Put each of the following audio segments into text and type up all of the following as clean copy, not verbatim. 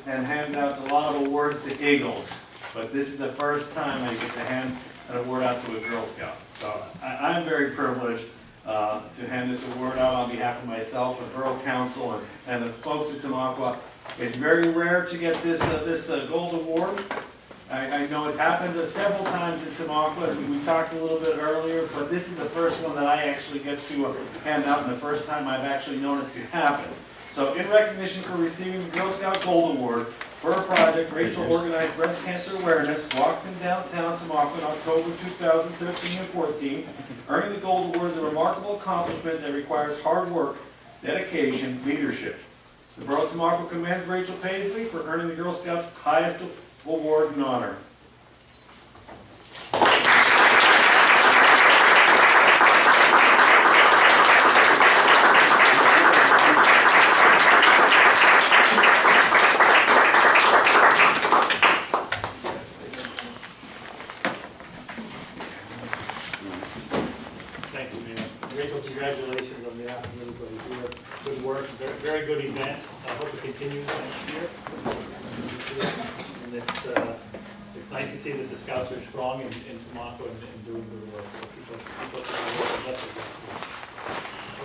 and hand out a lot of awards to Eagles, but this is the first time I get to hand an award out to a Girl Scout. So I'm very privileged to hand this award out on behalf of myself, the Borough Council, and the folks at Tamaqua. It's very rare to get this gold award. I know it's happened several times in Tamaqua, as we talked a little bit earlier, but this is the first one that I actually get to hand out, and the first time I've actually known it to happen. So in recognition for receiving the Girl Scout Gold Award for a project, Rachel organized breast cancer awareness walks in downtown Tamaqua in October 2013 and 14. Earning the Gold Award is a remarkable accomplishment that requires hard work, dedication, leadership. The Borough of Tamaqua commends Rachel Paisley for earning the Girl Scouts' highest award and honor. Thank you, Mayor. Rachel, congratulations on behalf of everybody here. Good work, very good event. I hope it continues next year. And it's nice to see that the Scouts are strong in Tamaqua and doing good work. Keep up the good work.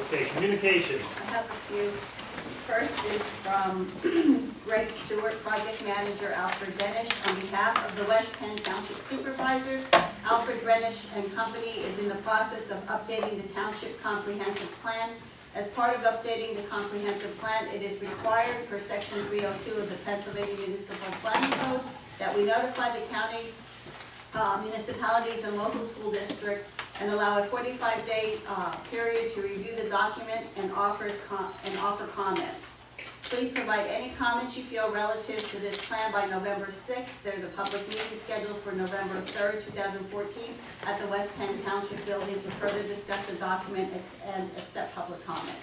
Okay, communications. I have a few. First is from Greg Stewart, Project Manager, Alfred Grenish. On behalf of the West Penn Township Supervisors, Alfred Grenish and Company is in the process of updating the Township Comprehensive Plan. As part of updating the Comprehensive Plan, it is required per Section 302 of the Pennsylvania Municipal Planning Code that we notify the county, municipalities, and local school district and allow a 45-day period to review the document and offer comments. Please provide any comments you feel relative to this plan by November 6th. There's a public meeting scheduled for November 3rd, 2014 at the West Penn Township Building to further discuss the document and accept public comment.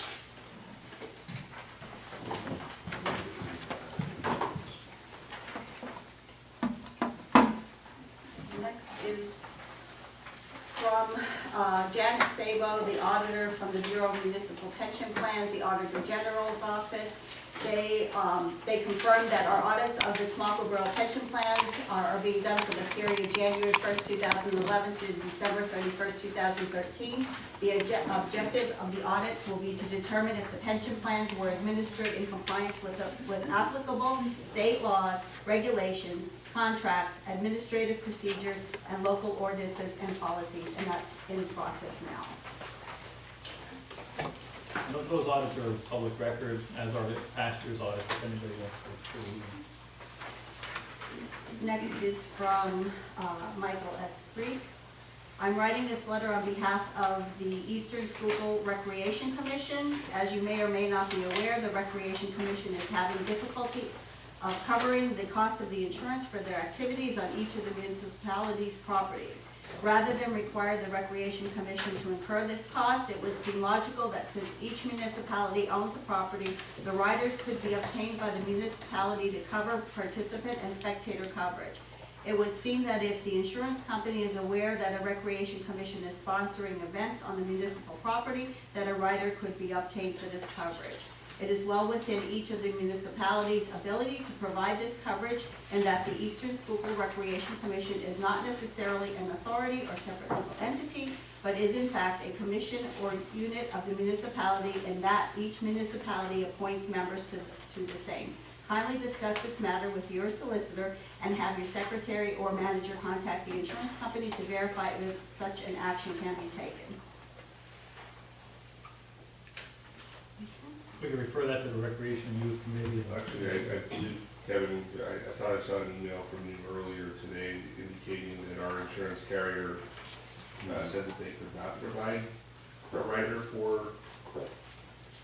Next is from Janet Sabo, the auditor from the Bureau of Municipal Pension Plans, the Auditor General's Office. They confirmed that our audits of the Tamaqua Borough pension plans are being done for the period January 1st, 2011 to December 31st, 2013. The objective of the audits will be to determine if the pension plans were administered in compliance with applicable state laws, regulations, contracts, administrative procedures, and local ordinances and policies, and that's in process now. Those audits are public record, as are the past year's audits, if anybody wants to. Next is from Michael S. Freak. I'm writing this letter on behalf of the Eastern Schuylkill Recreation Commission. As you may or may not be aware, the Recreation Commission is having difficulty covering the cost of the insurance for their activities on each of the municipalities' properties. Rather than require the Recreation Commission to incur this cost, it would seem logical that since each municipality owns the property, the riders could be obtained by the municipality to cover participant and spectator coverage. It would seem that if the insurance company is aware that a Recreation Commission is sponsoring events on the municipal property, that a rider could be obtained for this coverage. It is well within each of the municipalities' ability to provide this coverage, and that the Eastern Schuylkill Recreation Commission is not necessarily an authority or separate legal entity, but is in fact a commission or unit of the municipality, and that each municipality appoints members to the same. Kindly discuss this matter with your solicitor and have your secretary or manager contact the insurance company to verify if such an action can be taken. We can refer that to the Recreation and Youth Committee. Actually, Kevin, I thought I saw an email from you earlier today indicating that our insurance carrier said that they could not provide a rider for.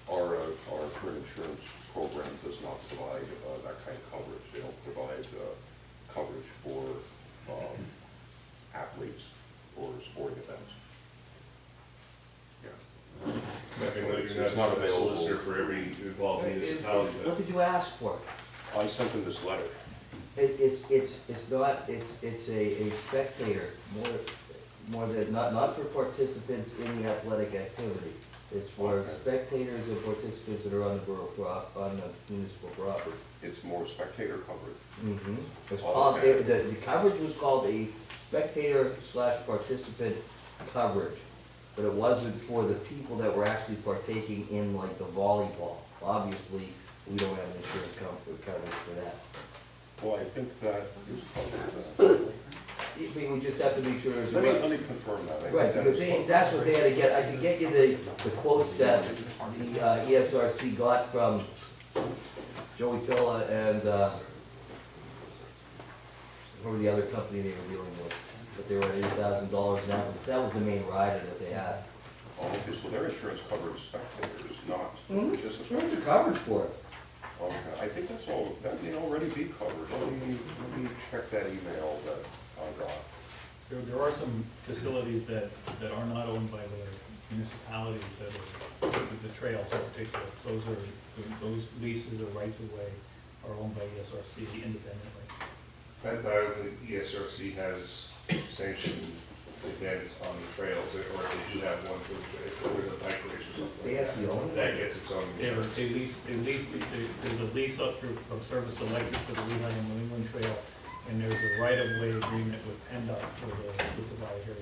Our current insurance program does not provide that kind of coverage. They don't provide coverage for athletes or sporting events. It's not available for every involved municipality. What did you ask for? I sent them this letter. It's a spectator, more than, not for participants in the athletic activity. It's for spectators and participants that are on the on the municipal property. It's more spectator coverage. Mm-hmm. It's Oh, called, okay. the coverage was called a spectator/participant coverage, but it wasn't for the people that were actually partaking in like the volleyball. Obviously, we don't have an insurance coverage for that. Well, I think that is covered. We just have to make sure there's a. Let me confirm that. I think Right, that because is covered. that's what they had to get, I can get you the quotes that the ESRC got from Joey Pilla and, or the other company they were dealing with, but they were at $8,000, and that was the main rider that they had. Oh, okay, so their insurance covers spectators, not just the There's a spectators. coverage for it. Okay, I think that's all, that may already be covered. Let me check that email that I got. There are some facilities that are not owned by the municipalities that are, the trails in particular, those leases or rights of way are owned by ESRC independently. And the ESRC has sanctioned events on the trails, or if they do have one for the bike race or something. They like actually own it? That gets its own insurance. They lease, there's a lease up through, from Service Electric for the Lehigh and New England Trail, and there's a right-of-way agreement with PennDOT for the supervisor.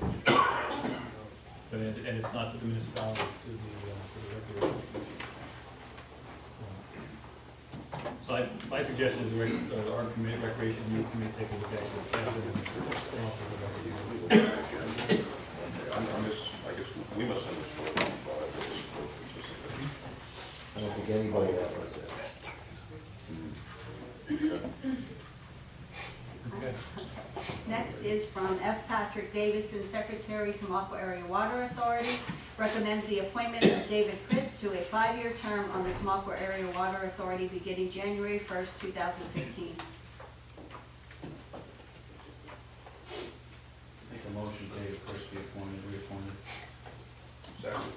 But and it's not to the municipalities, to the recreation. So my suggestion is our committee, recreation, youth committee, take a look at it. I guess we misunderstood. I don't think anybody else was there. Okay. Next is from F. Patrick Davison, Secretary, Tamaqua Area Water Authority. Recommends the appointment of David Christ to a 5-year term on the Tamaqua Area Water Authority beginning January 1st, 2015. Make a motion, David Christ be reappointed. Second.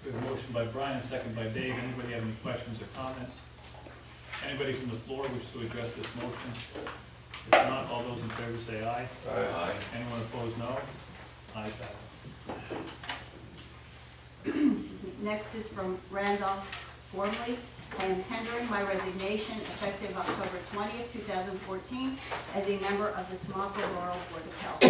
We have a motion by Brian, a second by Dave. Anybody have any questions or comments? Anybody from the floor wish to address this motion? If not, all those in favor say aye. Aye. Anyone opposed, no. Ayes have Excuse me. Next is from Randolph Gormley. I am tendering my resignation effective October 20th, 2014, as a member of the Tamaqua Borough Board of Health.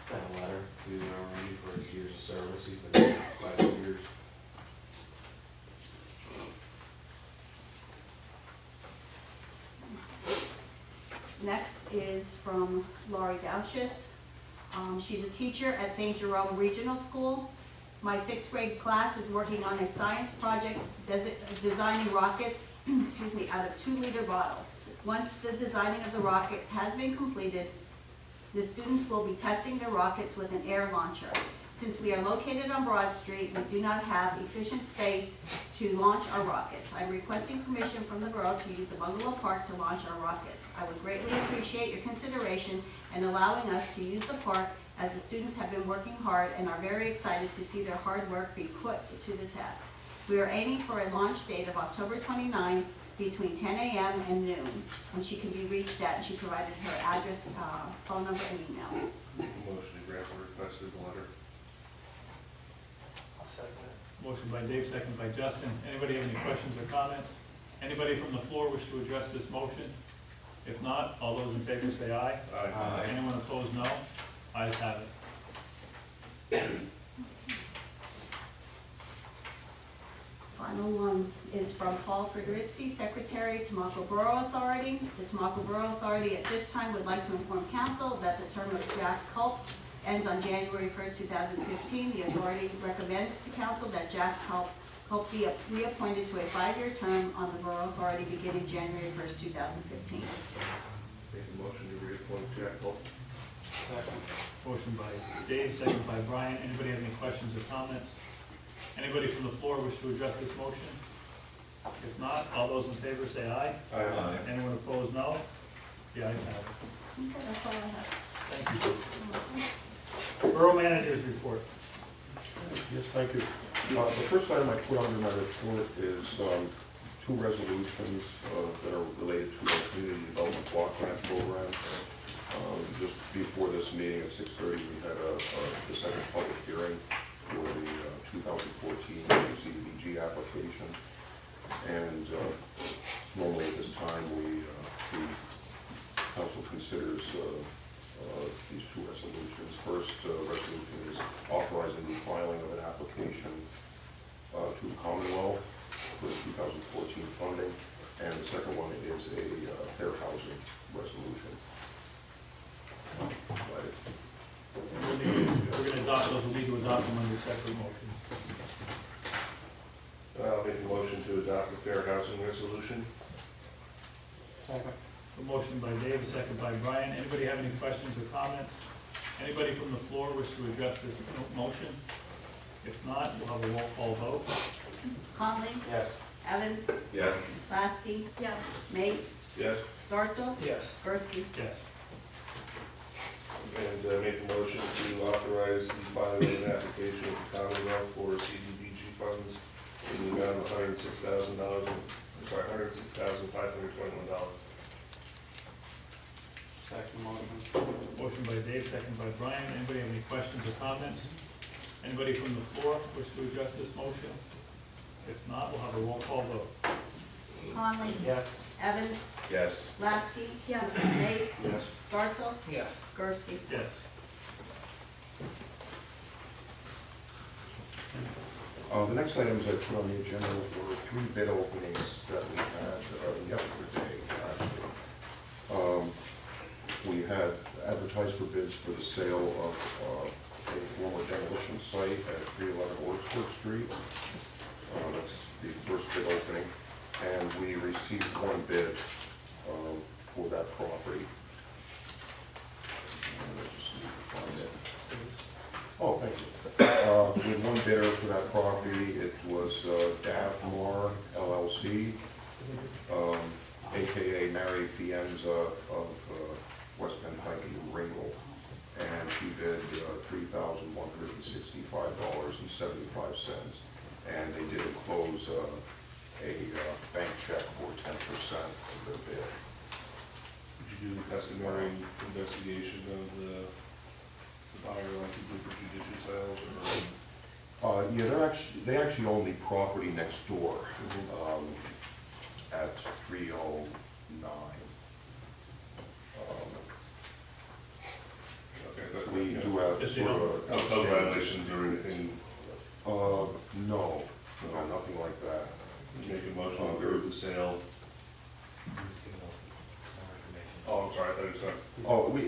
Sent a letter to Randy for his years of service, he's been there for 5 years. Next is from Laurie Dauchus. She's a teacher at St. Jerome Regional School. My 6th grade class is working on a science project designing rockets out of 2-liter bottles. Once the designing of the rockets has been completed, the students will be testing their rockets with an air launcher. Since we are located on Broad Street, we do not have efficient space to launch our rockets. I'm requesting permission from the borough to use the Bungalow Park to launch our rockets. I would greatly appreciate your consideration in allowing us to use the park, as the students have been working hard and are very excited to see their hard work be put to the test. We are aiming for a launch date of October 29 between 10 a.m. and noon, and she can be reached at, she provided her address, phone number, and email. Motion to grant the requested letter. Motion by Dave, second by Justin. Anybody have any questions or comments? Anybody from the floor wish to address this motion? If not, all those in favor say aye. Aye. Anyone opposed, no. Ayes have it. Final one is from Paul Frigorizzi, Secretary, Tamaqua Borough Authority. The Tamaqua Borough Authority at this time would like to inform council that the term of Jack Culp ends on January 1st, 2015. The authority recommends to council that Jack Culp be reappointed to a 5-year term on the Borough Authority beginning January 1st, 2015. Make a motion to reappoint Jack Holt. Motion by Dave, second by Brian. Anybody have any questions or comments? Anybody from the floor wish to address this motion? If not, all those in favor say aye. Aye. Anyone opposed, no. The ayes have it. Okay, that's all I have. Thank you. Borough managers report. Yes, thank you. The first item I put under my report is 2 resolutions that are related to our community development block grant program. Just before this meeting at 6:30, we had the second public hearing for the 2014 CDBG application. And normally at this time, the council considers these two resolutions. First resolution is authorizing the filing of an application to the Commonwealth for the 2014 funding, and the second one is a fair housing resolution. We're gonna adopt those, we'll need to adopt them under separate motions. I'll make a motion to adopt the fair housing resolution. Second. A motion by Dave, a second by Brian. Anybody have any questions or comments? Anybody from the floor wish to address this motion? If not, we'll have a roll call vote. Conley? Yes. Evans? Yes. Lasky? Yes. Mace? Yes. Starkville? Yes. Gursky? Yes. And make a motion to authorize the filing of an application with the Commonwealth for CDBG funds in the amount of $106,521. Second motion. Motion by Dave, second by Brian. Anybody have any questions or comments? Anybody from the floor wish to address this motion? If not, we'll have a roll call vote. Conley? Yes. Evans? Yes. Lasky? Yes. Mace? Yes. Starkville? Yes. Gursky? Yes. The next items I put on the agenda were 3 bid openings that we had yesterday, actually. We had advertised for bids for the sale of a former demolition site at 311 Orchard Street. That's the first bid opening, and we received 1 bid for that property. And I just need to find it. Oh, thank you. We had 1 bidder for that property. It was Davmar LLC, AKA Mary Fienza of West Bend Pike and Ringel. And she bid $3,165.75. And they did enclose a bank check for 10% of their bid. Did you do the customary investigation of the buyer likely for judicial sales Yeah, they actually own the property next door at 309. Okay, but We do have Yes, sort of no code outstanding. violations or anything? No, nothing like that. Make a motion to approve the sale. Oh, I'm sorry, I thought you said. Oh, we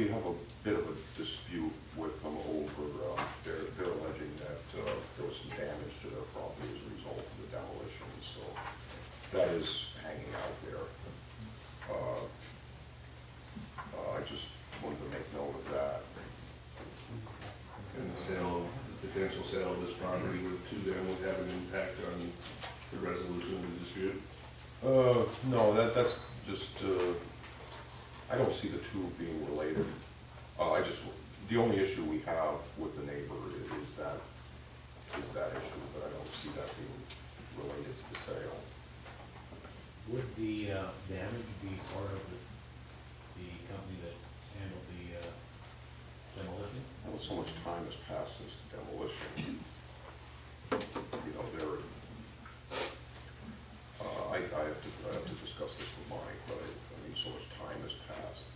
have a bit of a dispute with them over, they're alleging that there was some damage to their property as a result of the demolition, so that is hanging out there. I just wanted to make note of that. And the sale, the potential sale of this property to them would have an impact on the resolution of the dispute? No, that's just, I don't see the two being related. The only issue we have with the neighbor is that issue, but I don't see that being related to the sale. Would the damage be part of the company that handled the demolition? Well, so much time has passed since the demolition. You know, I have to discuss this with Mike, but I mean, so much time has passed.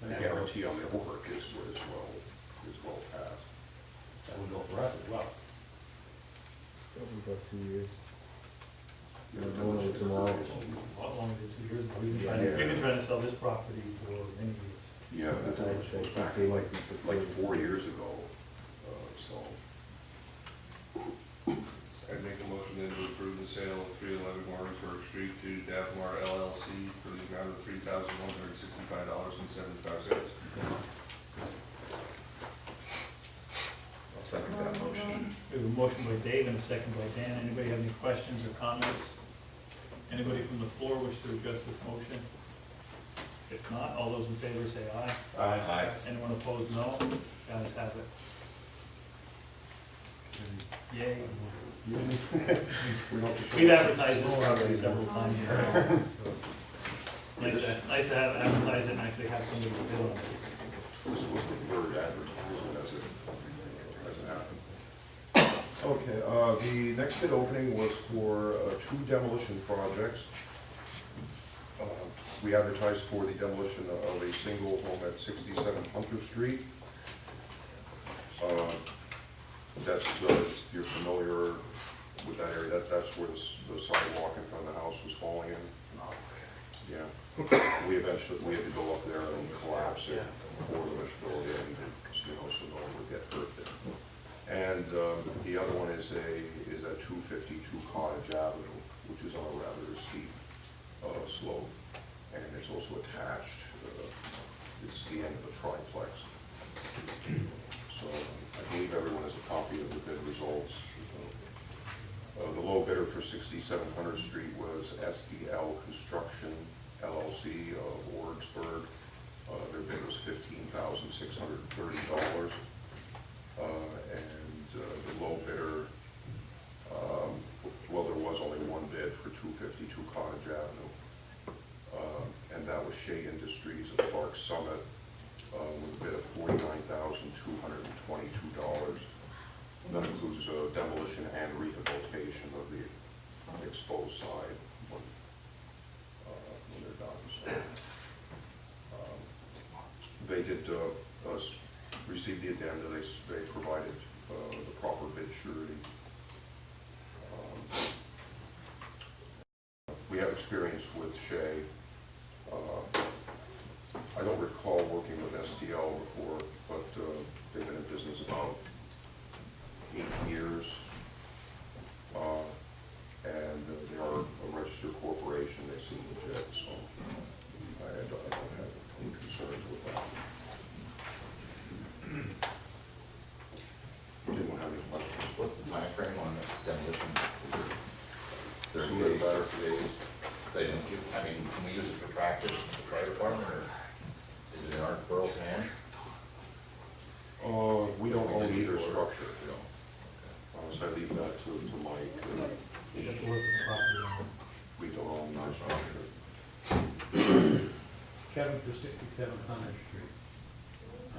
The guarantee on their work is well past. That would go for us as well. Probably about 2 years. You Yeah, know, going with them all. A lot longer than 2 years. We've been trying to sell this property for many years. Yeah, that demolition was back They in might be like 4 years ago, so. I'd make a motion then to approve the sale of 311 Warrensburg Street to Davmar LLC for the amount of $3,165.75. I'll second that motion. We have a motion by Dave and a second by Dan. Anybody have any questions or comments? Anybody from the floor wish to address this motion? If not, all those in favor say aye. Aye. Anyone opposed, no. Guys have it. Yay. We've advertised this property several times. Nice to have advertised and actually have somebody to bid on it. This was the third advertisement as it happened. Okay, the next bid opening was for 2 demolition projects. We advertised for the demolition of a single home at 67 Hunter Street. That's, if you're familiar with that area, that's where the sidewalk in front of the house was falling in. Yeah. We had to go up there and collapse it before it was filled in, so no one would get hurt there. And the other one is at 252 Cottage Avenue, which is on a rather steep slope, and it's also attached. It's the end of the triplex. So I believe everyone has a copy of the bid results. The low bidder for 6700 Street was SDL Construction LLC of Wardsburg. Their bid was $15,630. And the low bidder, well, there was only one bid for 252 Cottage Avenue. And that was Shea Industries of Clark Summit, with a bid of $49,222. That includes demolition and rehabilitation of the exposed side when they're done. So, they did receive the addenda. They provided the proper bid surety. We have experience with Shea. I don't recall working with STL before, but they've been in business about 8 years. And they are a registered corporation. They seem legit, so I don't have any concerns with that. Didn't have any questions. What's the time frame on the demolition? 30 Sooner the days, better. 60 days? They don't give, I mean, can we use it for practice, the fire department, or is it in our borough's hand? We don't own either structure. We don't. So I leave that to Mike. You have to work with the property owner. We don't own either structure. Kevin, for 67 Hunter Street,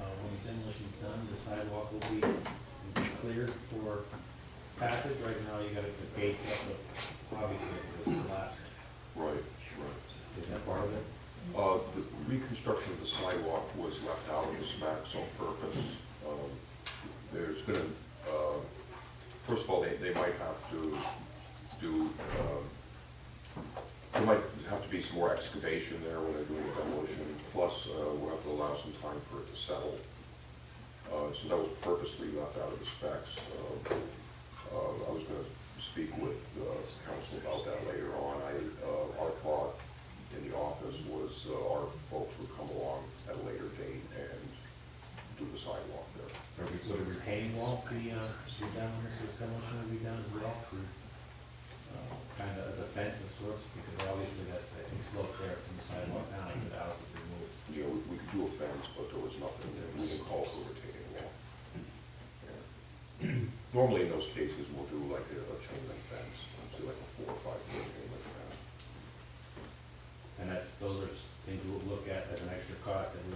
when the demolition's done, the sidewalk will be cleared for passage. Right now, you got the gates up, but obviously it was collapsing. Right. Is that part of it? The reconstruction of the sidewalk was left out of the specs on purpose. There's gonna, first of all, they might have to do, there might have to be some more excavation there when they're doing the demolition. Plus, we'll have to allow some time for it to settle. So that was purposely left out of the specs. I was gonna speak with council about that later on. Our thought in the office was our folks would come along at a later date and do the sidewalk there. Would a retaining wall be done when this demolition will be done as well? Kind of as a fence of sorts, because obviously that's, I think, slope there from the sidewalk down after the house is removed. You know, we could do a fence, but there was nothing, we didn't call for a retaining wall. Yeah. Normally in those cases, we'll do like a chain link fence, say like a 4 or 5 foot chain link fence. And those are things we'll look at as an extra cost that we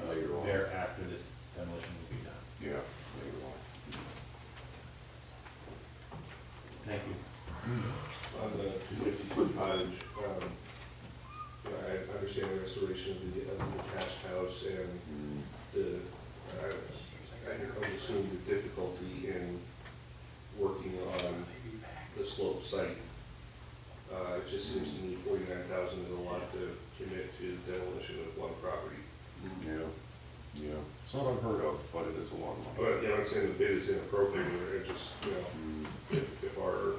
Later will on. bear after this demolition will be done. Yeah, later on. Thank you. On the 252 Cottage, I understand the restoration of the detached house and I assume the difficulty in working on the slope site. It just seems to me 49,000 is a lot to commit to demolition of one property. Yeah. It's not unheard of, but it is a lot of money. But, I'm not saying the bid is inappropriate, or it just, if our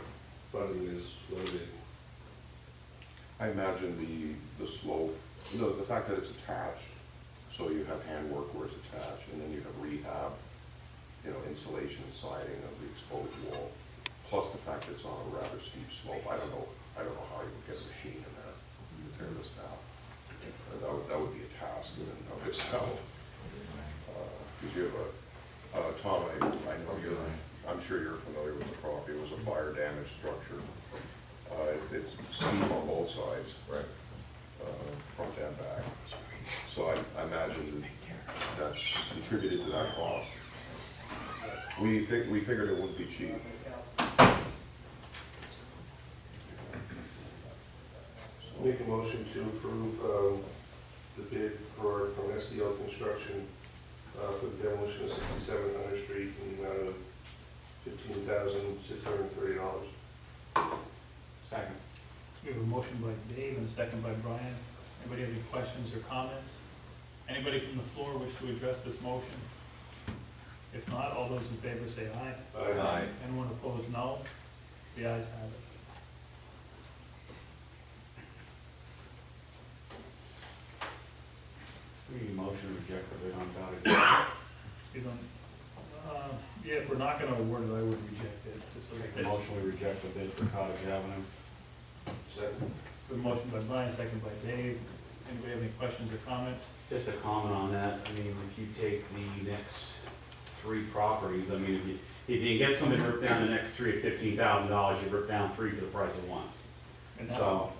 funding is limited. I imagine the slope, the fact that it's attached, so you have handwork where it's attached, and then you have rehab, insulation and siding of the exposed wall, plus the fact that it's on a rather steep slope. I don't know how you would get a machine in there to tear this down. That would be a task in and of itself. Because you have Tom, I know I'm sure you're familiar with the property. It was a fire damaged structure. It's steep on both sides. Right. front and back. So I imagine that's contributed to that cost. We figured it wouldn't be cheap. Make a motion to approve the bid from SDL Construction for the demolition of 67 Hunter Street in the amount of $15,630. Second. We have a motion by Dave and a second by Brian. Anybody have any questions or comments? Anybody from the floor wish to address this motion? If not, all those in favor say aye. Aye. Anyone opposed, no. The ayes have it. We need a motion to reject the bid on Cottage. You don't, yeah, if we're not gonna award it, I would reject it, just so Make that a motion, we reject the bid for Cottage Avenue. Second. The motion by Brian, second by Dave. Anybody have any questions or comments? Just a comment on that, I mean, if you take the next three properties, I mean, if you get somebody to rip down the next three at $15,000, you rip down three for the price of one. And now, So,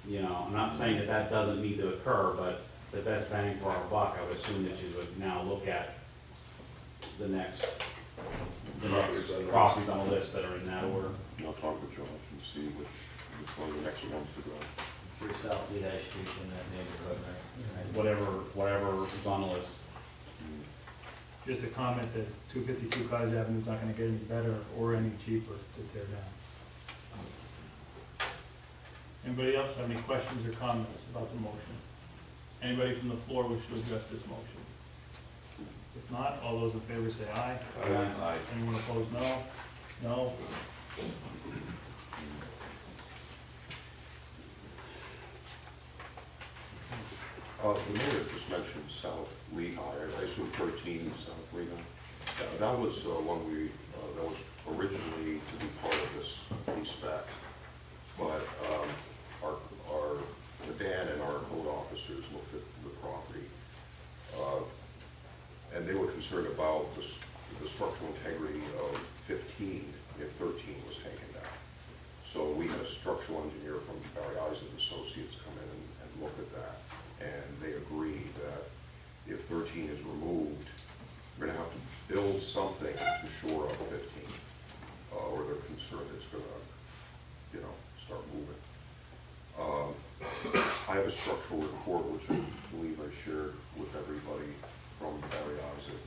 you know, I'm not saying that that doesn't need to occur, but the best bang for our buck, I would assume that you would now look at the next properties on the list that are in that order. I'll talk with Josh and see which one of the next ones to go. For South Lehigh Street in that neighborhood, right? Whatever is on the list. just a comment that 252 Cottage Avenue is not gonna get any better or any cheaper to tear down. Anybody else have any questions or comments about the motion? Anybody from the floor wish to address this motion? If not, all those in favor say aye. Aye. Anyone opposed, no? No? The mayor just mentioned South Lehigh, I assume 13 South Lehigh. That was one that was originally to be part of this respec, but Dan and our code officers looked at the property, and they were concerned about the structural integrity of 15 if 13 was taken down. So we had a structural engineer from Barry Eisen Associates come in and look at that. And they agree that if 13 is removed, we're gonna have to build something to shore up 15, or they're concerned it's gonna, start moving. I have a structural report, which I believe I shared with everybody from Barry Eisen.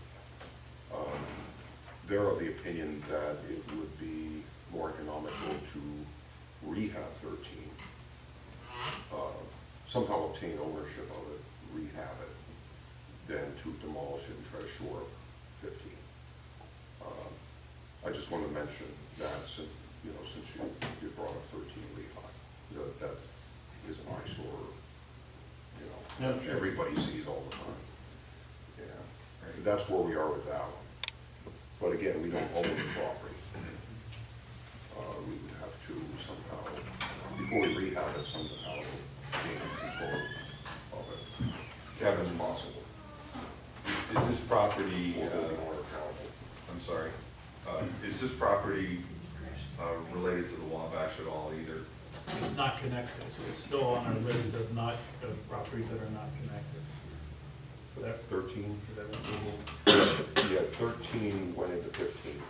They're of the opinion that it would be more economical to rehab 13. Somehow obtain ownership of it, rehab it, than to demolish it and try to shore up 15. I just want to mention that since you brought up 13 Lehigh, that is an eyesore, Yeah, sure. everybody sees all the time. Yeah, that's where we are with that one. But again, we don't own the property. We would have to somehow, before we rehab it, somehow gain control of it. That's possible. Is this property, Or we'll be more accountable. I'm sorry, is this property related to the Wabash at all either? It's not connected, so it's still on our list of properties that are not connected. So that, 13, is that what yeah, 13 went into 15,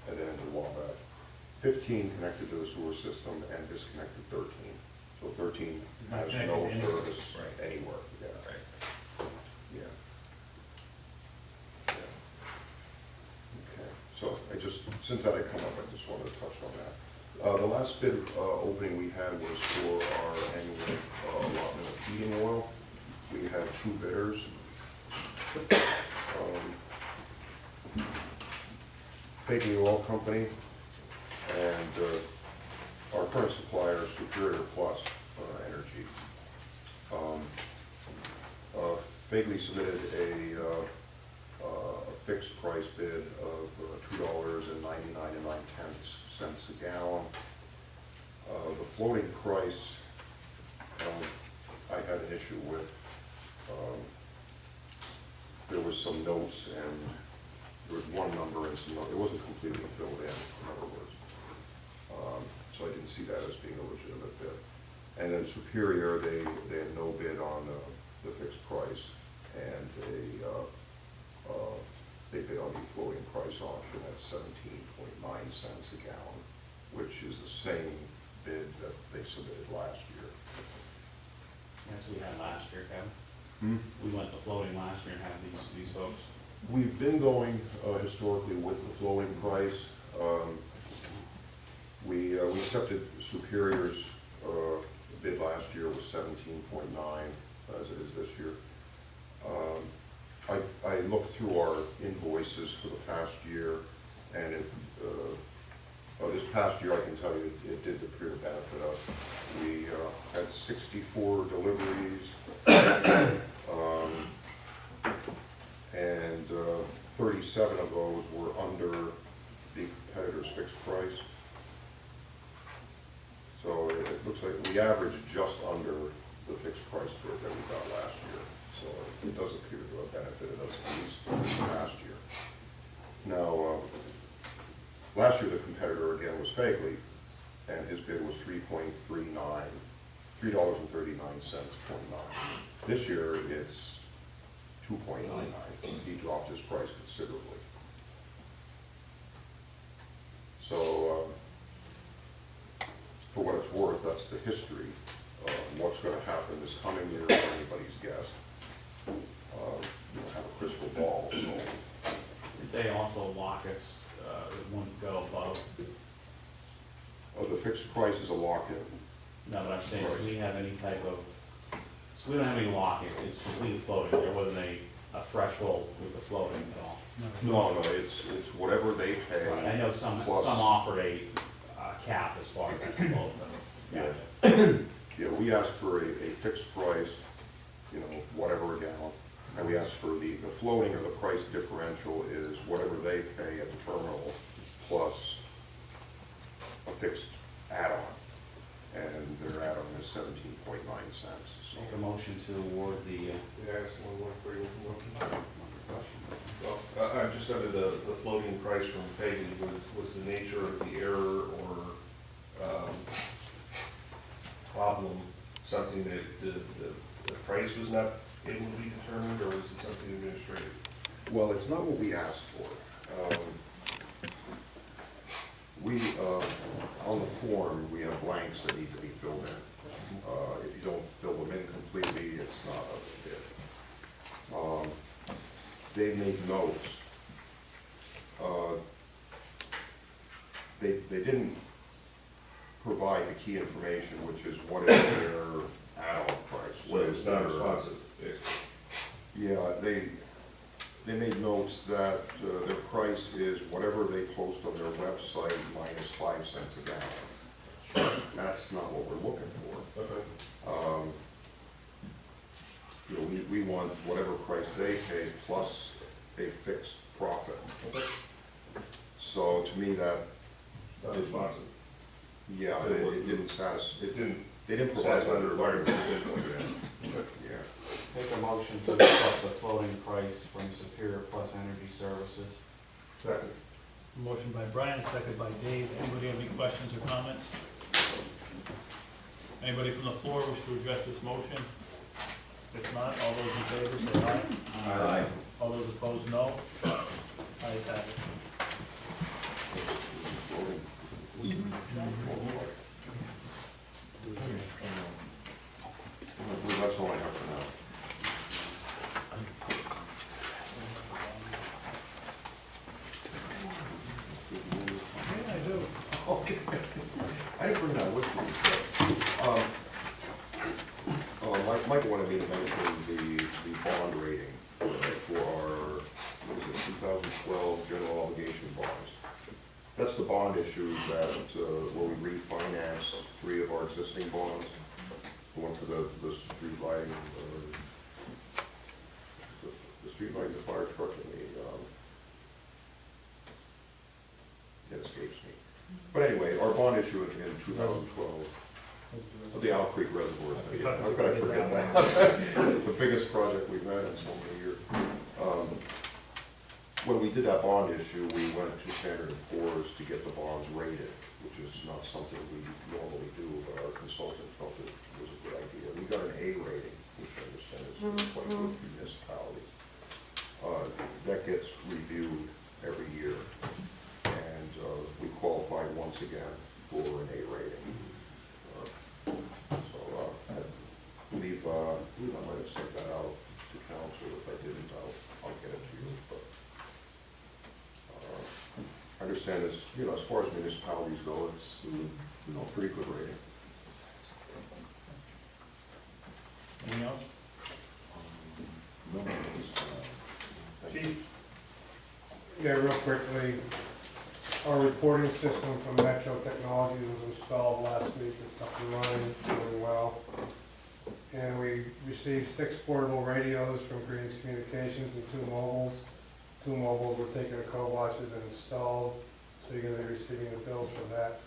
and then into Wabash. 15 connected to the sewer system and disconnected 13. So 13 Not has connected no to anywhere. service Right. anywhere. Yeah. Right. Yeah. Yeah. Okay, so since that had come up, I just wanted to touch on that. The last bid opening we had was for our annual allotment of heating oil. We had 2 bidders. Baking Oil Company and our current supplier, Superior Plus Energy. Fagley submitted a fixed price bid of $2.99 a gallon. The floating price, I had an issue with. There was some notes and there was one number and some notes. It wasn't completely filled in other words. So I didn't see that as being a legitimate bid. And then Superior, they had no bid on the fixed price, and they bid on the floating price option at 17.9 cents a gallon, which is the same bid that they submitted last year. That's what we had last year, Kevin. Hmm? We went to floating last year and had these folks. We've been going historically with the floating price. We accepted Superior's bid last year was 17.9, as it is this year. I looked through our invoices for the past year, and this past year, I can tell you, it did appear to benefit us. We had 64 deliveries, and 37 of those were under the competitor's fixed price. So it looks like we averaged just under the fixed price bid that we got last year. So it does appear to have benefited us at least this past year. Now, last year the competitor again was Fagley, and his bid was $3.39.9. This year it's 2.99. He dropped his price considerably. So, for what it's worth, that's the history. What's going to happen this coming year is anybody's guess. You don't have a crystal ball, so. Did they also lock us, it wouldn't go above? The fixed price is a lock-in. No, but I'm saying, do we have any type of, so we don't have any lock-ins, it's completely floating, there wasn't a threshold with the floating at all? No, it's whatever they pay. Right, I know some plus- offered a cap as far as that float, but, Yeah. Yeah, we asked for a fixed price, you know, whatever a gallon. And we asked for the floating or the price differential is whatever they pay at the terminal plus a fixed add-on. And their add-on is 17.9 cents. So make a motion to award the, May I ask one more for you? Well, just under the floating price from Peggy, was the nature of the error or problem something that the price was not able to be determined, or was it something administrative? well, it's not what we asked for. On the form, we have blanks that need to be filled in. If you don't fill them in completely, it's not a bid. They made notes. They didn't provide the key information, which is what is their add-on price? So What it is was not their- responsive. Yeah, they made notes that their price is whatever they post on their website minus 5 cents a gallon. That's not what we're looking for. Okay. You know, we want whatever price they pay plus a fixed profit. Okay. So to me, that, Not responsive. yeah, it didn't satisfy, It didn't they didn't provide satisfy the under. requirements of the bid book, yeah. Yeah. make a motion to accept the floating price from Superior Plus Energy Services. Second. Motion by Brian, second by Dave. Anybody have any questions or comments? Anybody from the floor wish to address this motion? If not, all those in favor say aye. Aye. All those opposed, no. Ayes have it. Well, that's all I have for now. Yeah, I do. Okay. I didn't bring that with me. Michael wanted me to mention the bond rating for our, what is it, 2012 general obligation bonds. That's the bond issue that, where we refinanced 3 of our existing bonds. The one for the street lighting, the street lighting, the fire truck, and it escapes me. But anyway, our bond issue in 2012, the Owl Creek Reservoir, how could I forget that? It's the biggest project we've had in so many years. When we did that bond issue, we went to Standard & Poor's to get the bonds rated, which is not something we normally do, but our consultant felt it was a good idea. We got an A rating, which I understand is quite good for municipalities. That gets reviewed every year, and we qualified once again for an A rating. So I believe I might have sent that out to council. If I didn't, I'll get it to you. But I understand as, you know, as far as municipalities go, it's, you know, a pretty good rating. Anything else? No, it's, thank you. Chief? Yeah, real quickly, our reporting system from Metro Technologies was installed last week. It's up and running, doing well. And we received 6 portable radios from Greens Communications and 2 mobiles. 2 mobiles were taken to co-watches and installed, so you're gonna be receiving the bills for that.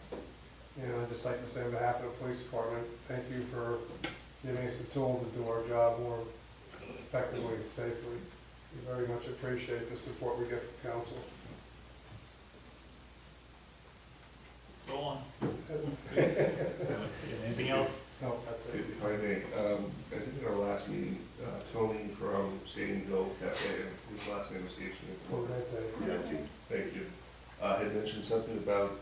And I'd just like to say on behalf of the police department, thank you for giving us the tools to do our job more effectively and safely. We very much appreciate the support we get from council. Go on. Anything else? No, that's it. If I may, I think in our last meeting, Tony from Stadium Hill Cafe, his last name escapes me. Well, that day. Thank you. Had mentioned something about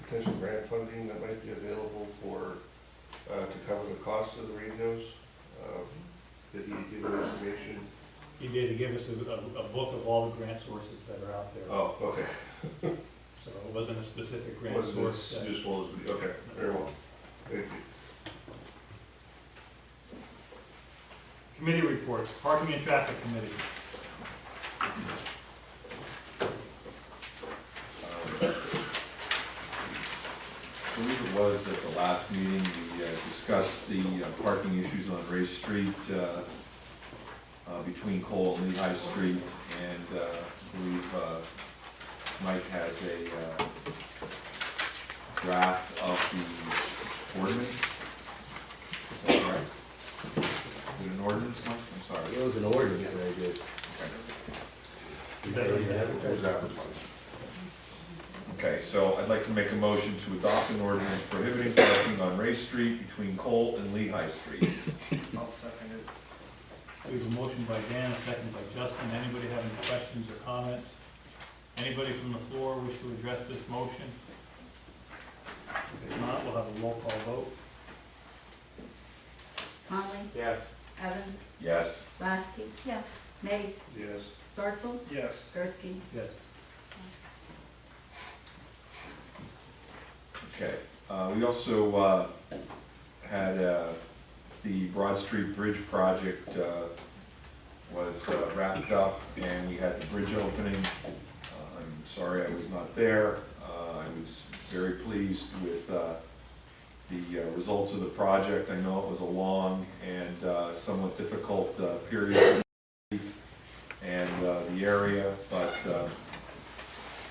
potential grant funding that might be available for, to cover the costs of the radios. Did he give you information? He did, he gave us a book of all the grant sources that are out there. Oh, okay. So it wasn't a specific grant Wasn't source. as that- useful as, okay, very well. Thank you. Committee reports, Parking and Traffic Committee. I believe it was at the last meeting, we discussed the parking issues on Ray Street between Cole and Lehigh Street, and I believe Mike has a draft of the ordinance. Is that correct? Is it an ordinance, Mike? I'm sorry. It was an ordinance that I did. Is that what you have? It was advertised. Okay, so I'd like to make a motion to adopt an ordinance prohibiting parking on Ray Street between Cole and Lehigh Streets. I'll second it. We have a motion by Dan, a second by Justin. Anybody have any questions or comments? Anybody from the floor wish to address this motion? If not, we'll have a roll call vote. Conley? Yes. Evans? Yes. Lasky? Yes. Mace? Yes. Startzel? Yes. Gursky? Yes. Okay, we also had the Broad Street Bridge project was wrapped up, and we had the bridge opening. I'm sorry I was not there. I was very pleased with the results of the project. I know it was a long and somewhat difficult period and the area, but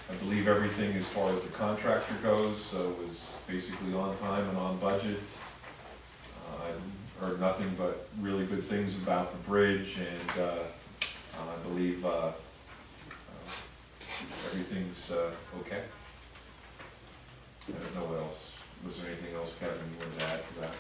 I believe everything as far as the contractor goes was basically on time and on budget. I've heard nothing but really good things about the bridge, and I believe everything's okay. I don't know what else. Was there anything else, Kevin, you wanted to add to that?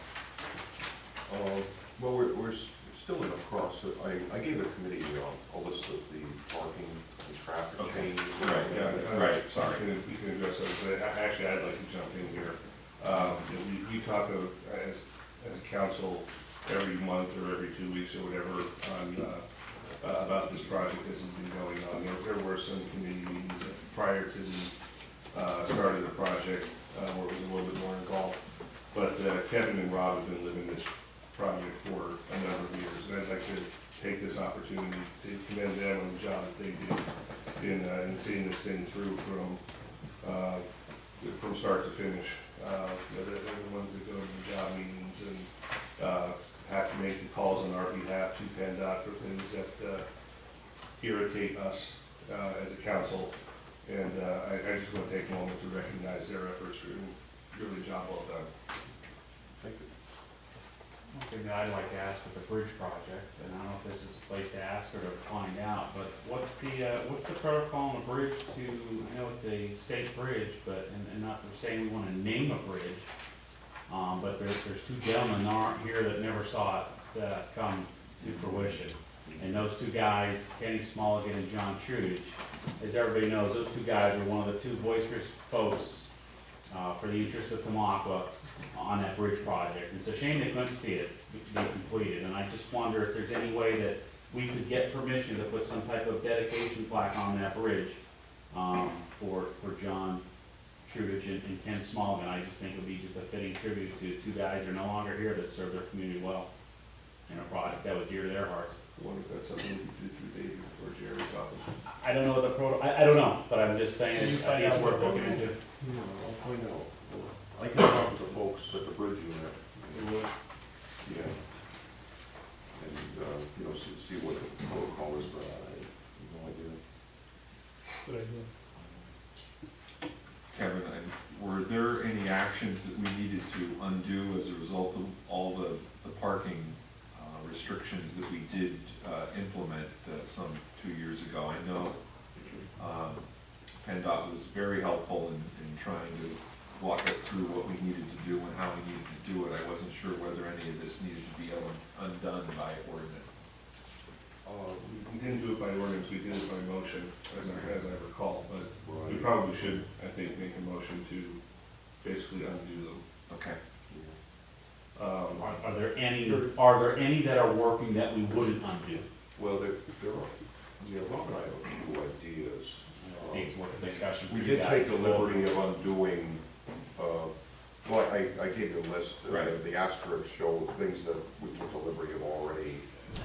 Well, we're still in the process. I gave the committee a list of the parking and traffic Okay. changes. Right, Yeah, right, sorry. We can address those, but actually, I'd like to jump in here. You know, we talk of, as a council, every month or every 2 weeks or whatever, on, about this project that's been going on. There were some committee meetings prior to the start of the project, where it was a little bit more involved. But Kevin and Rob have been living this project for a number of years, and I'd like to take this opportunity to commend them on the job that they did in seeing this thing through from start to finish. They're the ones that go to the job meetings and have to make the calls on our behalf to PennDOT for things that irritate us as a council. And I just want to take a moment to recognize their efforts for doing a job well done. Thank you. One thing that I'd like to ask with the bridge project, and I don't know if this is a place to ask or to find out, but what's the protocol on a bridge to, I know it's a state bridge, but, and not saying we wanna name a bridge, but there's two gentlemen that aren't here that never saw it, come to fruition. And those two guys, Kenny Smolligan and John Trudge, as everybody knows, those two guys are one of the two boisterous folks, for the interest of Tamaqua on that bridge project. It's a shame they couldn't see it be completed, and I just wonder if there's any way that we could get permission to put some type of dedication plaque on that bridge, for John Trudge and Ken Smallman. I just think it would be just a fitting tribute to two guys that are no longer here that served their community well in a project that was dear to their hearts. I wonder if that's something we could do through David or Jerry's office. I don't know what I don't know, but I'm just saying, Can you I find think it's out worth what- looking into. I'll find out. I can talk to the folks at the bridge unit. Yeah. And, see what the protocol is, but I have no idea. Good idea. Kevin, were there any actions that we needed to undo as a result of all the parking restrictions that we did implement some 2 years ago? I know PennDOT was very helpful in trying to walk us through what we needed to do and how we needed to do it. I wasn't sure whether any of this needed to be undone by ordinance. We didn't do it by ordinance, we did it by motion, as I recall, but we probably should, I think, make a motion to basically undo them. Okay. Are there any that are working that we wouldn't undo? Well, there are, Rob and I have a few ideas. I think it's worth a discussion for We you did guys. take the liberty of undoing, well, I gave you a list, Right. the asterisk showed things that we took the liberty of already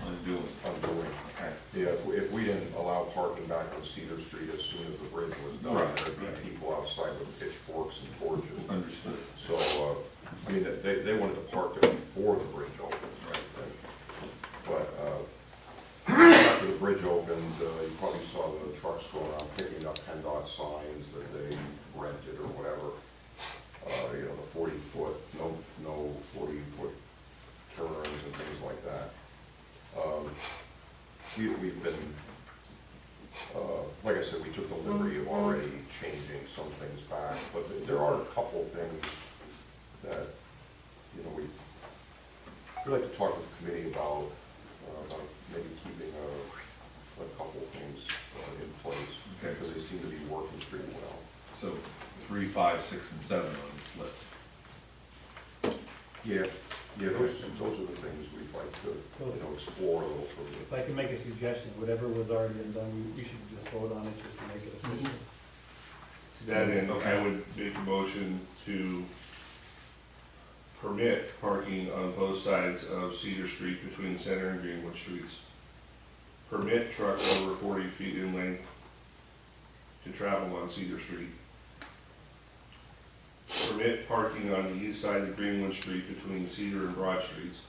Undoing. undoing. Okay. Yeah, if we didn't allow parking back on Cedar Street as soon as the bridge was done, Right. there'd be people outside with pitchforks and torches. Understood. So, I mean, they wanted to park there before the bridge opened, right? But, after the bridge opened, you probably saw the trucks going around picking up PennDOT signs that they rented or whatever. The 40-foot, no 40-foot turns and things like that. We've been, like I said, we took the liberty of already changing some things back, but there are a couple things that, we'd like to talk with the committee about maybe keeping a couple things in place, Okay. because they seem to be working pretty well. So 3, 5, 6, and 7 on this list. Yeah, those are the things we'd like to, explore a little further. If I can make a suggestion, whatever was already been done, we should just vote on it just to make it official. To that end, I would make a motion to permit parking on both sides of Cedar Street between Center and Greenwood Streets. Permit trucks over 40 feet in length to travel on Cedar Street. Permit parking on the east side of Greenwood Street between Cedar and Broad Streets.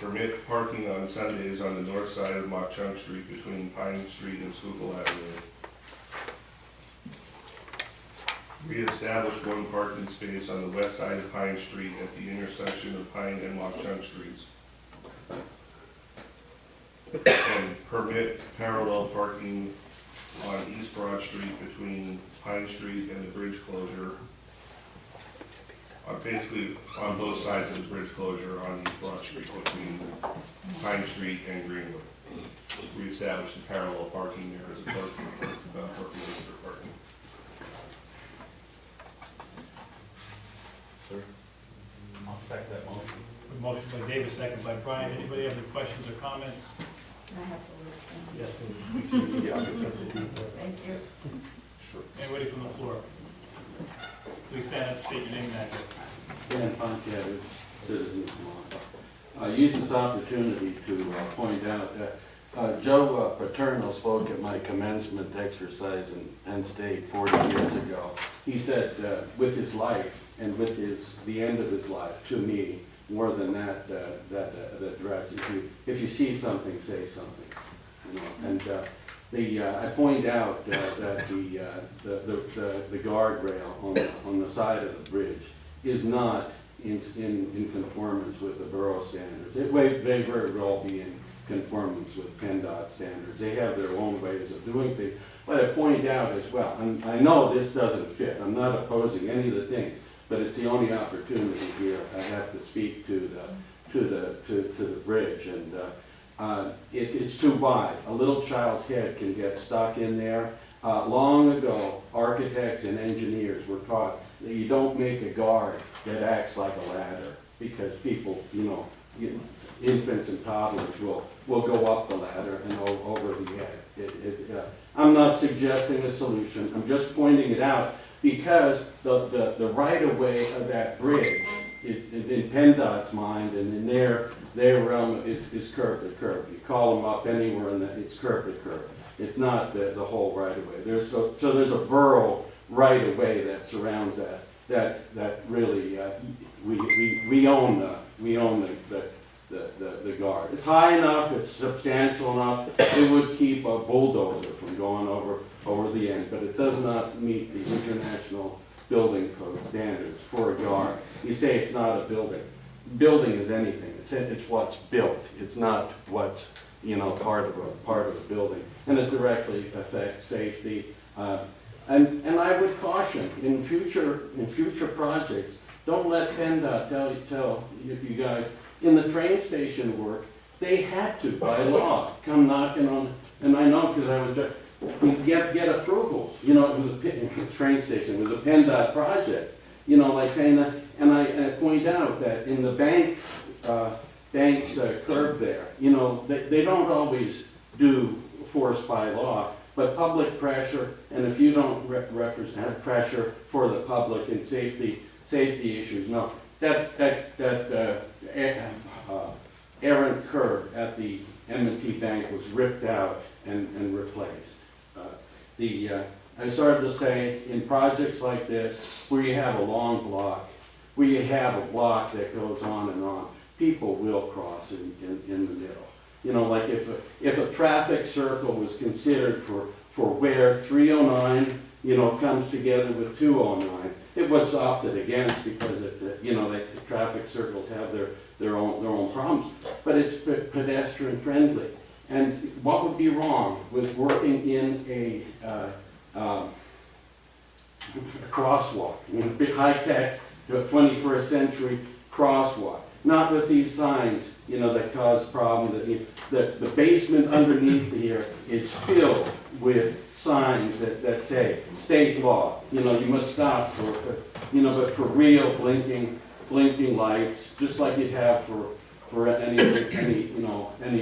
Permit parking on Sundays on the north side of Mock Chunk Street between Pine Street and Schuylkill Avenue. Reestablish one parking space on the west side of Pine Street at the intersection of Pine and Mock Chunk Streets. And permit parallel parking on East Broad Street between Pine Street and the bridge closure. Basically, on both sides of the bridge closure on East Broad Street between Pine Street and Greenwood. Reestablish the parallel parking there as opposed to parking. I'll second that motion. A motion by David, second by Brian. Anybody have any questions or comments? Can I have the list? Yes, please. Yeah. Thank you. Sure. Anybody from the floor? Please stand up, state your name and address. Dan Pontier, citizen of Tamaqua. I use this opportunity to point out that Joe Paterno spoke at my commencement exercise in Penn State 40 years ago. He said with his life and with the end of his life, to me, more than that address, if you see something, say something. And I point out that the guardrail on the side of the bridge is not in conformance with the borough standards. It may very well be in conformance with PennDOT standards. They have their own ways of doing things. But I point out as well, and I know this doesn't fit, I'm not opposing any of the things, but it's the only opportunity here I have to speak to the bridge, and it's too wide. A little child's head can get stuck in there. Long ago, architects and engineers were taught that you don't make a guard that acts like a ladder, because people, infants and toddlers will go up the ladder and over the edge. I'm not suggesting a solution, I'm just pointing it out, because the right-of-way of that bridge, in PennDOT's mind and in their realm, is curb to curb. You call them up anywhere and it's curb to curb. It's not the whole right-of-way. So there's a borough right-of-way that surrounds that really, we own the guard. It's high enough, it's substantial enough, it would keep a bulldozer from going over the end, but it does not meet the international building code standards for a guard. You say it's not a building. Building is anything. It's what's built. It's not what's part of a building, and it directly affects safety. And I would caution in future projects, don't let PennDOT tell you guys. In the train station work, they had to, by law, come knocking on, and I know because I was just, get approvals. It was a train station, it was a PennDOT project, and I point out that in the bank's curb there, they don't always do force by law, but public pressure, and if you don't represent pressure for the public and safety issues, no. That errant curb at the M&T Bank was ripped out and replaced. I started to say, in projects like this, where you have a long block, where you have a block that goes on, people will cross in the middle. Like if a traffic circle was considered for where 309, comes together with 209, it was opted against because the traffic circles have their own problems, but it's pedestrian friendly. And what would be wrong with working in a crosswalk, big high-tech 21st century crosswalk? Not with these signs, that cause problems. The basement underneath here is filled with signs that say state law. You must stop but for real blinking lights, just like you'd have for any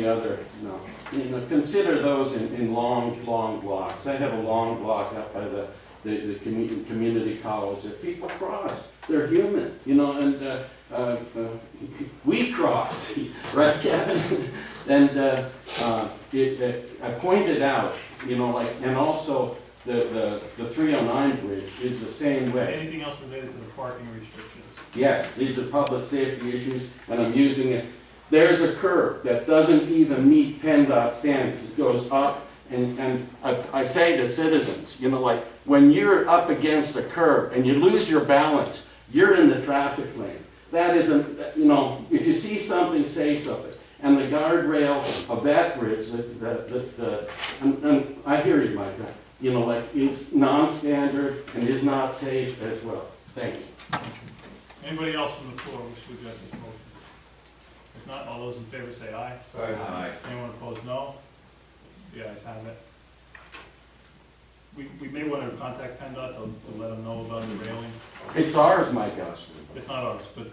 other. Consider those in long blocks. I have a long block up by the community college that people cross. They're human, and we cross, right, Kevin? And I pointed out, and also the 309 bridge is the same way. Anything else related to the parking restrictions? Yes, These are public safety issues, and I'm using it. There's a curb that doesn't even meet PennDOT standards. It goes up, and I say to citizens, when you're up against a curb and you lose your balance, you're in the traffic lane. That isn't, if you see something, say something. And the guardrail of that bridge, and I hear you, Mike, is non-standard and is not safe as well. Thank you. Anybody else from the floor wish to address this motion? If not, all those in favor say aye. Aye. Anyone opposed, no. The ayes have it. We may want to contact PennDOT to let them know about the railing. It's ours, Mike. It's not ours, but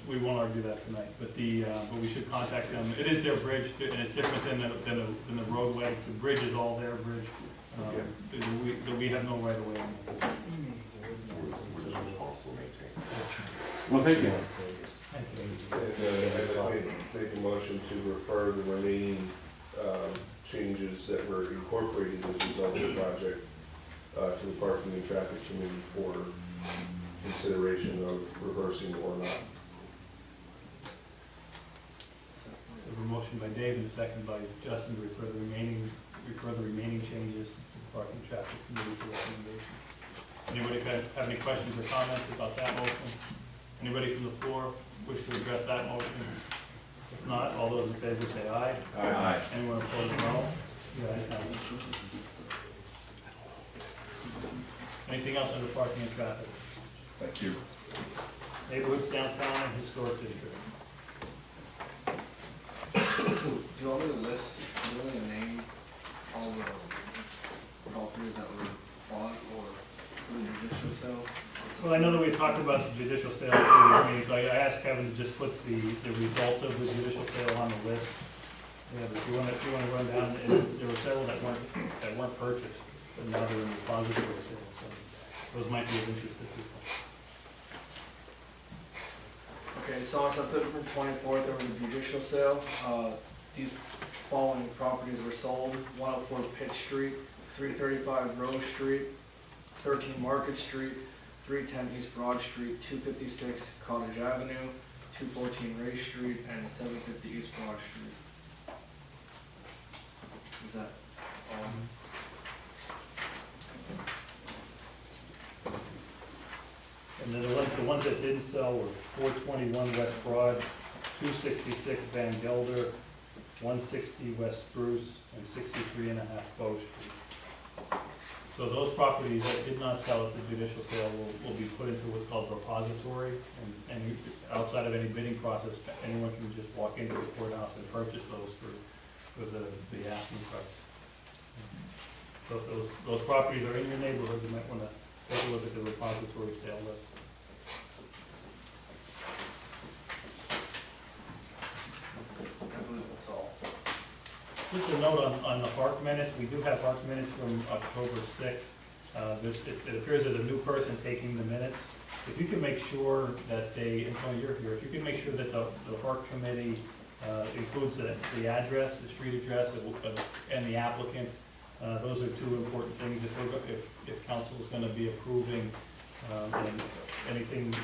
we won't argue that tonight. But we should contact them. It is their bridge, and it's different than the roadway. The bridge is all their bridge. We have no right of way on it. Well, thank you. And I'd make a motion to refer the remaining changes that were incorporated as a result of the project to the Parking and Traffic Committee for consideration of reversing or not. So a motion by Dave and a second by Justin to refer the remaining changes to the Parking and Traffic Committee's recommendation. Anybody have any questions or comments about that motion? Anybody from the floor wish to address that motion? If not, all those in favor say aye. Aye. Anyone opposed, no. The ayes have it. Anything else under parking and traffic? Thank you. Neighborhoods, downtown, and historic district. Do you want me to list, do you want me to name all the properties that were bought or for the judicial sale? Well, I know that we talked about the judicial sale previous meeting, so I asked Kevin to just put the result of the judicial sale on the list. Yeah, but if you wanna run down, and there were several that weren't purchased, but now they're in the depository sale, so those might be of interest to people. Okay, so on September 24th, there was a judicial sale. These following properties were sold: 104 Pitt Street, 335 Rose Street, 13 Market Street, 310 East Broad Street, 256 Cottage Avenue, 214 Ray Street, and 750 East Broad Street. Is that all? And then the ones that didn't sell were 421 West Broad, 266 Van Gelder, 160 West Spruce, and 63 and a half Bow Street. So those properties that did not sell at the judicial sale will be put into what's called repository, and outside of any bidding process, anyone can just walk into the courthouse and purchase those for the asking price. So if those properties are in your neighborhood, you might want to take a look at the repository sale list. I believe that's all. Just a note on the park minutes, we do have park minutes from October 6th. It appears there's a new person taking the minutes. If you can make sure that you're here, if you can make sure that the park committee includes the address, the street address, and the applicant, those are two important things. If council is going to be approving anything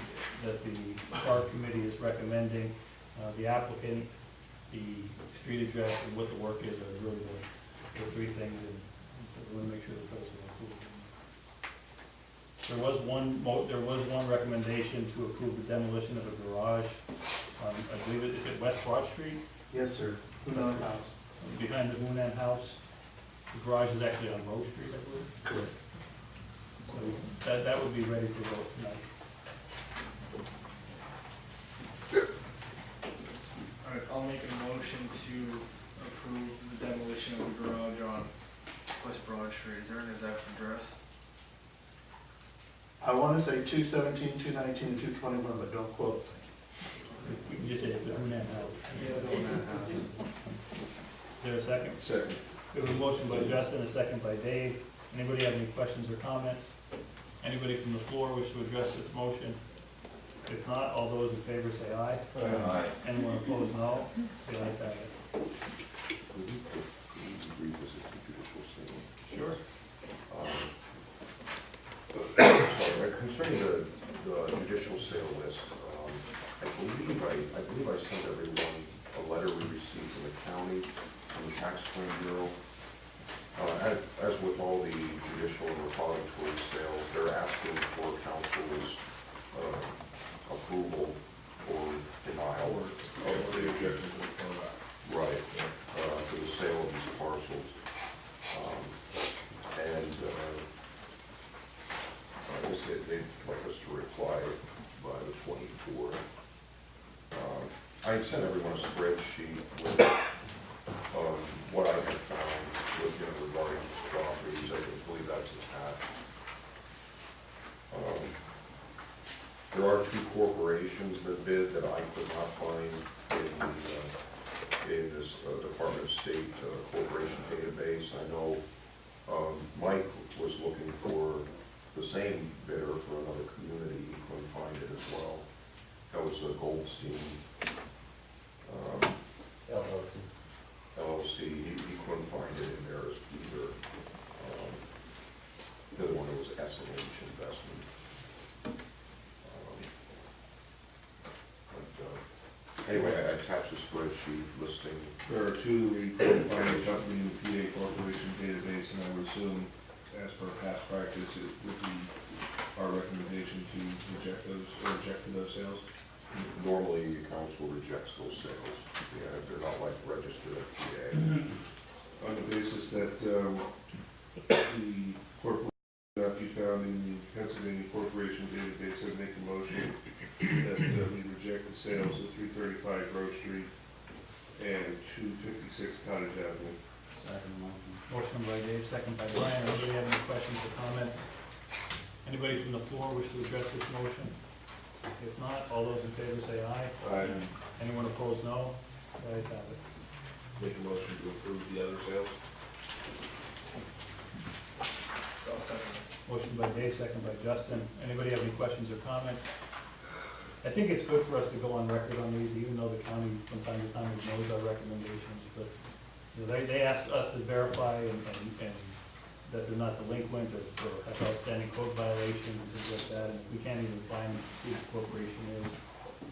that the park committee is recommending, the applicant, the street address, and what the work is are really the three things, and so we want to make sure the person is approved. There was one recommendation to approve the demolition of a garage. I believe is it West Broad Street? Yes, sir. Hunan House. Behind the Hunan House. The garage is actually on Rose Street, I believe. Correct. So that would be ready for vote tonight. All right, I'll make a motion to approve the demolition of the garage on West Broad Street. Is there an exact address? I want to say 217, 219, and 221, but don't quote. We can just say it's the Hunan House. Yeah, the Hunan House. Is there a second? Second. We have a motion by Justin, a second by Dave. Anybody have any questions or comments? Anybody from the floor wish to address this motion? If not, all those in favor say aye. Aye. Anyone opposed, no. The ayes have it. Could we revisit the judicial sale? Sure. Sorry, concerning the judicial sale list, I believe I sent everyone a letter we received from the county, from the tax claim bureau. As with all the judicial and repository sales, they're asking for council's approval or denial of the objection to the format. Right, to the sale of these parcels. I guess they'd like us to reply by the 24th. I had sent everyone a spreadsheet with what I had found regarding these properties. I believe that's attached. There are two corporations that bid that I could not find in this Department of State corporation database. I know Mike was looking for the same bidder for another community. He couldn't find it as well. That was Goldstein LLC. LLC. He couldn't find it in there as either. The other one was S&H Investment. Anyway, I attached a spreadsheet listing. There are two that we couldn't find a company in the PA Corporation database, and I would assume, as per past practice, it would be our recommendation to reject those, or reject those sales? Normally, council rejects those sales. Yeah, they're not like registered at PA. On the basis that the corporation not be found in the Pennsylvania Corporation database, I'd make a motion that we reject the sales of 335 Grove Street and 256 Cottage Avenue. Second motion. Motion by Dave, second by Brian. Anybody have any questions or comments? Anybody from the floor wish to address this motion? If not, all those in favor say aye. Aye. Anyone opposed, no. The ayes have it. Make a motion to approve the other sales. Motion by Dave, second by Justin. Anybody have any questions or comments? I think it's good for us to go on record on these, even though the county from time to time ignores our recommendations, but you know, they ask us to verify and that they're not delinquent or have outstanding code violations and things like that, and if we can't even find who the corporation is,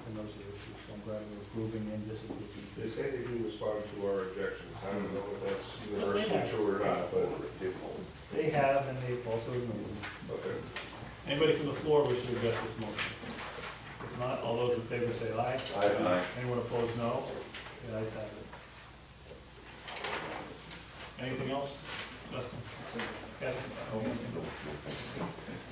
then those are issues. So I'm glad we're approving and disapproving. They say they do respond to our objections. I don't know if that's universally true or not, but They have, and they've also ignored them. okay. Anybody from the floor wish to address this motion? If not, all those in favor say aye. Aye. Anyone opposed, no. The ayes have it. Anything else, Justin? Kevin?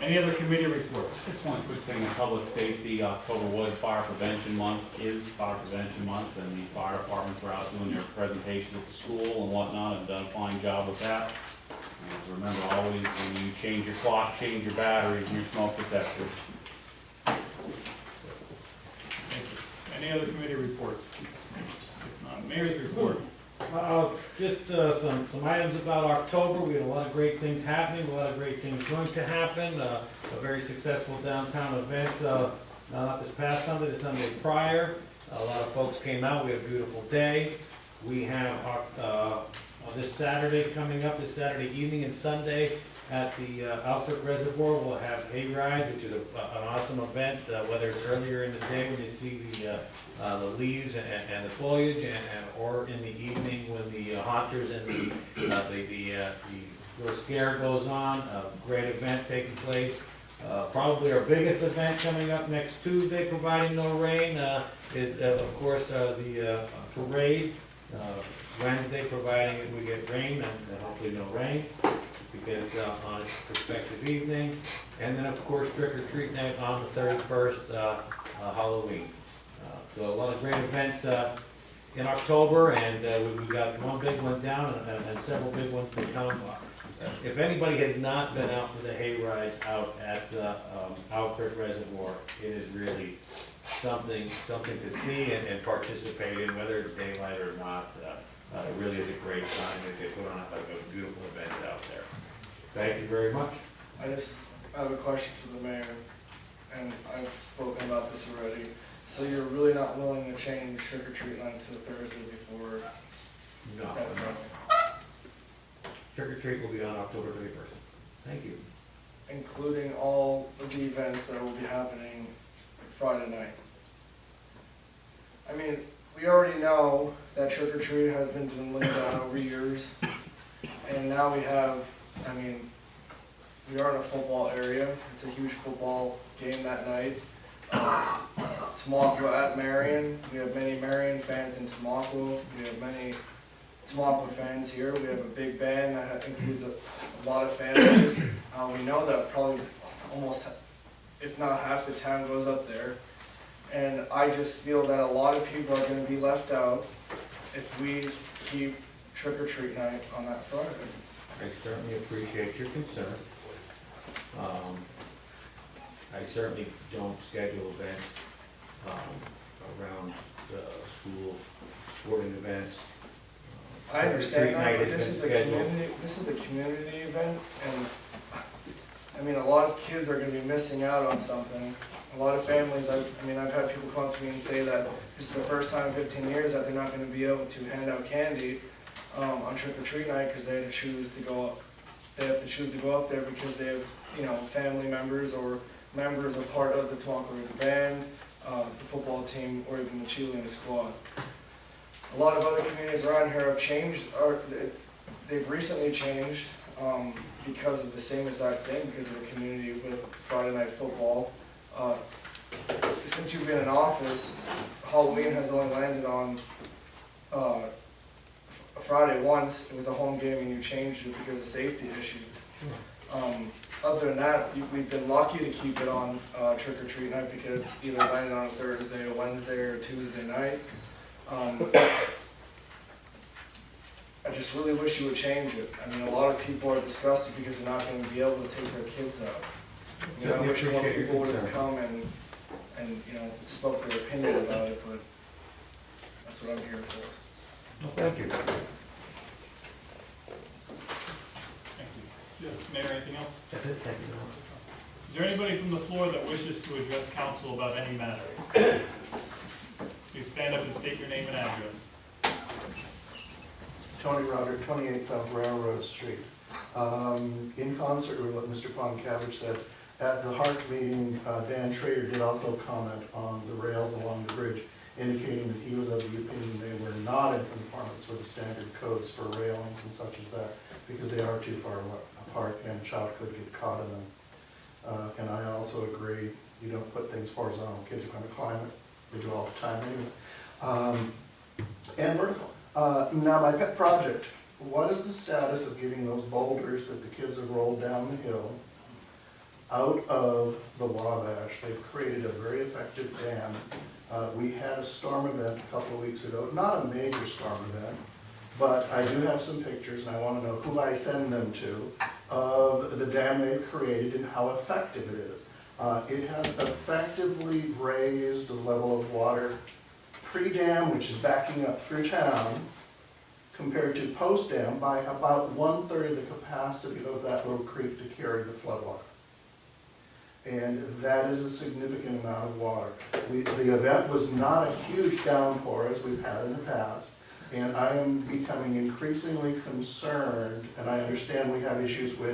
Any other committee reports? Just one quick thing, in public safety, October was Fire Prevention Month, is Fire Prevention Month, and the fire departments were out doing their presentation at the school and whatnot, and done a fine job with that. And remember, always, when you change your clock, change your batteries and your smoke detectors. Thank you. Any other committee reports? If not, mayor's report. Just some items about October. We had a lot of great things happening, a lot of great things going to happen. A very successful downtown event, not this past Sunday, the Sunday prior. A lot of folks came out. We had a beautiful day. We have this Saturday coming up, this Saturday evening and Sunday at the Alfred Reservoir. We'll have hay ride, which is an awesome event, whether it's earlier in the day when you see the leaves and the foliage, or in the evening when the haunters and the little scare goes on. A great event taking place. Probably our biggest event coming up next Tuesday, providing no rain, is of course the parade. Wednesday, providing we get rain and hopefully no rain, we get it on its respective evening. And then of course trick or treat night on the 31st, Halloween. So a lot of great events in October, and we've got one big one down and several big ones to come. If anybody has not been out for the hay rides out at Alfred Reservoir, it is really something to see and participate in, whether it's daylight or not. It really is a great time that they put on a beautiful event out there. Thank you very much. I have a question for the mayor, and I've spoken about this already. So you're really not willing to change trick or treat night to the Thursday before? No. Trick or treat will be on October 31st. Thank you. Including all of the events that will be happening Friday night. I mean, we already know that trick or treat has been dwindling down over years, and now we have, I mean, we are in a football area. It's a huge football game that night. Tamaqua at Marion. We have many Marion fans in Tamaqua. We have many Tamaqua fans here. We have a big band that includes a lot of families. We know that probably almost, if not half the town goes up there. And I just feel that a lot of people are going to be left out if we keep trick or treat night on that Friday. I certainly appreciate your concern. I certainly don't schedule events around school sporting events. I understand that, but Trick or treat night has this is been a scheduled. community. This is a community event, and I mean, a lot of kids are going to be missing out on something. A lot of families. I mean, I've had people come up to me and say that this is the first time in 15 years that they're not going to be able to hand out candy on trick or treat night because they had to choose to go up. They have to choose to go up there because they have, you know, family members or members are part of the Tamaqua River Band, the football team, or even the cheerleading squad. A lot of other communities around here have changed, or they've recently changed because of the same exact thing, because of the community with Friday night football. Since since you've been in office, Halloween has only landed on, Friday once. It was a home game and you changed it because of safety issues. Other than that, we've been lucky to keep it on, trick or treat night because it's either landed on a Thursday, a Wednesday, or a Tuesday night. I just really wish you would change it. I mean, a lot of people are disgusted because they're not gonna be able to take their kids out. You know, I wish more people would have come and, you know, spoke their opinion about it, but that's what I'm here for. Thank you. Thank you. Mayor, anything else? That's it, thank you. Is there anybody from the floor that wishes to address council about any matter? Please stand up and state your name and address. Tony Rodder, 28 South Railroad Street. In concert with what Mr. Poncavage said, at the Hart meeting, Dan Schrader did also comment on the rails along the bridge, indicating that he was of the opinion they were not in conformance with the standard codes for railings and such as that, because they are too far apart and a child could get caught in them. And I also agree, you don't put things horizontal, kids are gonna climb it, they do all the time anyway. And vertical. Now my pet project, what is the status of getting those boulders that the kids have rolled down the hill out of the Wabash? They've created a very effective dam. We had a storm event a couple of weeks ago, not a major storm event, but I do have some pictures and I want to know who I send them to of the dam they've created and how effective it is. It has effectively raised the level of water pre-dam, which is backing up through town, compared to post-dam by about 1/3 of the capacity of that little creek to carry the floodwater. And that is a significant amount of water. The event was not a huge downpour as we've had in the past, and I am becoming increasingly concerned, and I understand we have issues with